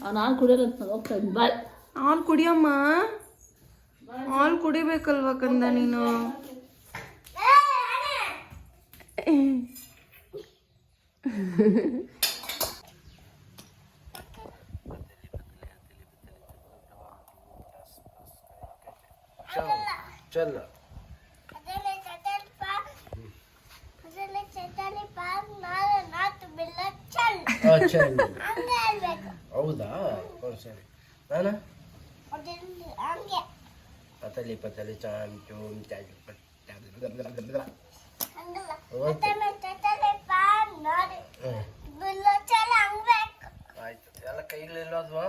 ಹಾಲು ಕುಡಿಯೋದಂತ ಹೋಗ್ತಾ ಇದ್ದೀನಿ ಬಾಯ್. ಹಾಲು ಕುಡಿಯಮ್ಮ, ಹಾಲು ಕುಡಿಬೇಕಲ್ವ ಕಂದ ನೀನು. ಚಲ್ಲ ಹೌದಾ? ಸರಿ. ನಾನು ಪತಲಿ ಪತಲಿ ಚಾಮ್ ಚೂಮ್ ಚಾಜಿ ಆಯ್ತು. ಎಲ್ಲ ಕೈಗಳಿಲ್ಲ ಅದ್ವಾ?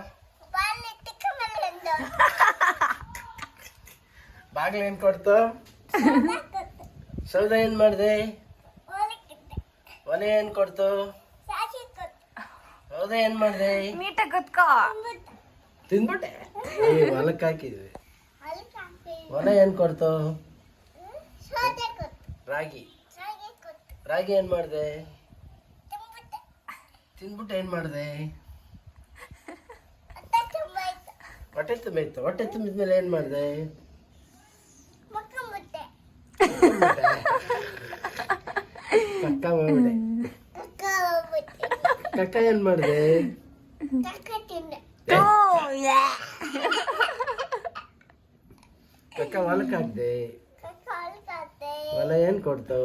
ಬಾಗ್ಲು ಏನ್ ಕೊಡ್ತು? ಸೌದೆ ಏನ್ ಮಾಡ್ದೆ? ಒಲೆ ಏನ್ ಕೊಡ್ತು? ಸೌದೆ ಏನ್ ಮಾಡ್ದೆ? ನೀಟಾಗಿ ಗೊತ್ಕೋ. ತಿಂದ್ಬಿಟ್ಟೆ. ಹೊಲಕ್ಕೆ ಹಾಕಿದ್ವಿ. ಒಲೆ ಏನ್ ಕೊಡ್ತು? ರಾಗಿ. ರಾಗಿ ಏನ್ ಮಾಡ್ದೆ? ತಿಂದ್ಬಿಟ್ಟು ಏನ್ ಮಾಡ್ದೆ? ಹೊಟ್ಟೆ ತುಂಬಿತ್ತು. ಹೊಟ್ಟೆ ತುಂಬಿದ್ಮೇಲೆ ಏನ್ ಮಾಡ್ದೆ? ಕಕ್ಕ ಮಾಡ್ಬಿಟ್ಟೆ. ಕಕ್ಕ ಏನ್ ಮಾಡ್ದೆ? ಕಕ್ಕ ಹೊಲಕ್ಕೆ ಹಾಕ್ದೆ. ಹೊಲ ಏನ್ ಕೊಡ್ತು?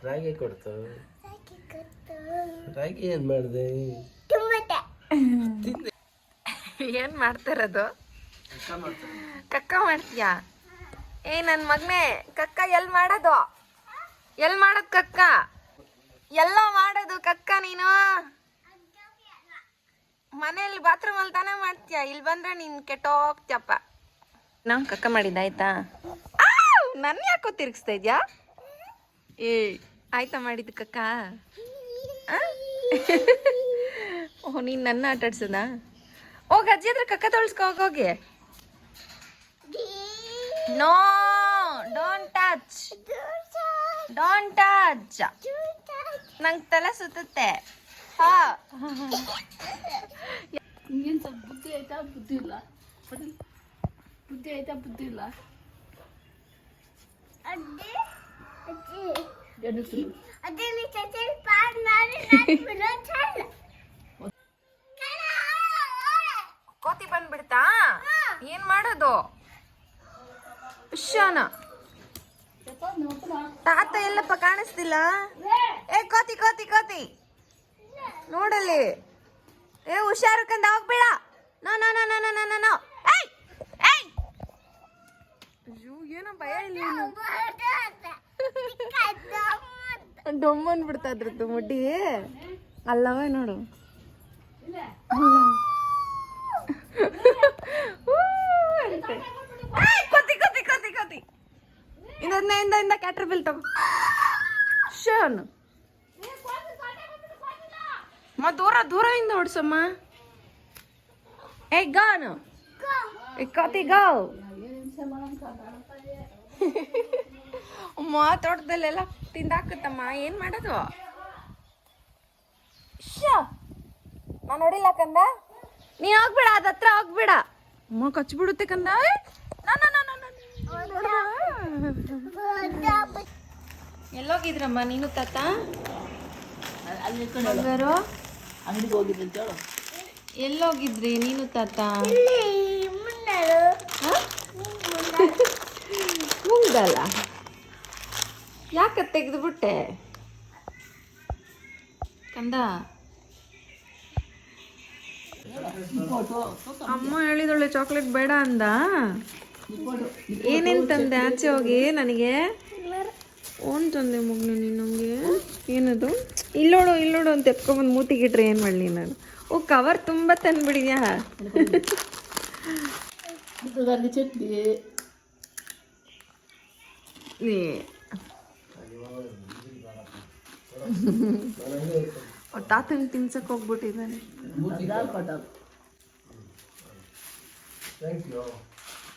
ರಾಗಿ ಕೊಡ್ತು. ರಾಗಿ ಏನ್ ಮಾಡ್ದೆ? ಏನ್ ಮಾಡ್ತಿರೋದು? ಕಕ್ಕ ಮಾಡ್ತೀಯಾ? ಏ ನನ್ ಮಗ್ನೆ, ಕಕ್ಕ ಎಲ್ ಮಾಡೋದು? ಎಲ್ ಮಾಡೋದು ಕಕ್ಕ? ಎಲ್ಲ ಮಾಡೋದು ಕಕ್ಕ ನೀನು? ಮನೇಲಿ ಬಾತ್ರೂಮ್ ಅಲ್ಲಿ ತಾನೇ ಮಾಡ್ತೀಯ, ಇಲ್ಲಿ ಬಂದ್ರೆ ನೀನ್ ಕೆಟ್ಟೋಗ್ತಿಯಪ್ಪ. ನಾ ಕಕ್ಕ ಮಾಡಿದ್ದಾಯ್ತಾ? ನನ್ ಯಾಕೋ ತಿರ್ಗಿಸ್ತಾ ಇದ್ಯಾ? ಏ ಆಯ್ತಾ ಮಾಡಿದ್ದು ಕಕ್ಕ? ಓಹ್ ನೀನ್ ನನ್ನ ಆಟ ಆಡ್ಸದ? ಹೋಗಿ ಅಜ್ಜಿ ಹತ್ರ ಕಕ್ಕ ತೊಳ್ಸ್ಕೊ ಹೋಗಿ. No, don't touch, don't touch. ನಂಗೆ ತಲೆ ಸುತ್ತುತ್ತೆ. ಹಾ ನಿಂಗೇನು ಸ್ವಲ್ಪ ಬುದ್ಧಿ ಆಯ್ತಾ? ಬುದ್ಧಿ ಇಲ್ಲ. ಬುದ್ಧಿ ಆಯ್ತಾ? ಬುದ್ಧಿ ಇಲ್ಲ. ಕೋತಿ ಬಂದ್ಬಿಡ್ತಾ? ಏನ್ ಮಾಡೋದು? ಶಾನ ತಾತ ಎಲ್ಲಪ್ಪ ಕಾಣಿಸ್ತಿಲ್ಲ. ಏ ಕೋತಿ ಕೋತಿ ಕೋತಿ ನೋಡಲ್ಲಿ. ಏ ಹುಷಾರು ಕಂದ, ಹೋಗ್ಬೇಡ. No no no no no no no. ಏಯ್ ಏಯ್, ಅಯ್ಯೋ ಏನೋ ಭಯ ಇಲ್ಲ. ಡೊಮ್ಮ ಅಂದ್ಬಿಡ್ತಾ ಇದ್ರದ್ದು ಮುಡ್ಡಿ ಅಲ್ಲವೇ ನೋಡು. ಕೋತಿ ಕೋತಿ ಕೋತಿ ಕೋತಿ. ಇಂದ ಕ್ಯಾಟ್ರ್ ಬಿಲ್ ತಗೋ. ಶೋನ್ ದೂರ ದೂರ ಇಂದ ಹೊಡ್ಸಮ್ಮ. ಏ ಗಾನು ಕೋತಿ ಗಾವ್. ಅಮ್ಮ ತೋಟದಲ್ಲೆಲ್ಲ ತಿಂದಾಕತ್ತಮ್ಮ. ಏನ್ ಮಾಡೋದು? ನಾನು ಹೊಡಿಲ್ಲ ಕಂದ. ನೀನ್ ಹೋಗ್ಬೇಡ, ಅದತ್ರ ಹೋಗ್ಬೇಡ. ಅಮ್ಮ ಕಚ್ಬಿಡುತ್ತೆ ಕಂದ. ಎಲ್ಲೋಗಿದ್ರಮ್ಮ ನೀನು ತಾತ? ಅಂಗಡಿಗೆ ಹೋಗಿದ್ದೆ ಅಂತ ಹೇಳು. ಎಲ್ಲೋಗಿದ್ರಿ ನೀನು ತಾತ? ಮುಂದಲ್ಲ ಯಾಕ ತೆಗೆದುಬಿಟ್ಟೆ ಕಂದ? ಅಮ್ಮ ಹೇಳಿದೊಳ್ಳೆ ಚಾಕ್ಲೇಟ್ ಬೇಡ ಅಂದ. ಏನೇನು ತಂದೆ ಆಚೆ ಹೋಗಿ ನನಗೆ? ಓನ್ ತಂದೆ ಮಗನ ನೀನು ನಮಗೆ. ಏನದು? ಇಲ್ಲೋಡು ಇಲ್ಲೋಡು ಅಂತ ಎತ್ಕೊಂಬಂದು ಮೂತಿಗಿಟ್ರೆ ಏನು ಮಾಡಲಿ ನಾನು? ಓ ಕವರ್ ತುಂಬ ತಂದ್ಬಿಡಿದ್ಯಾ? ಚಟ್ನಿ ತಾತನ ತಿನ್ಸಕ್ಕೆ ಹೋಗ್ಬಿಟ್ಟಿದ್ದಾನೆ. Thank you.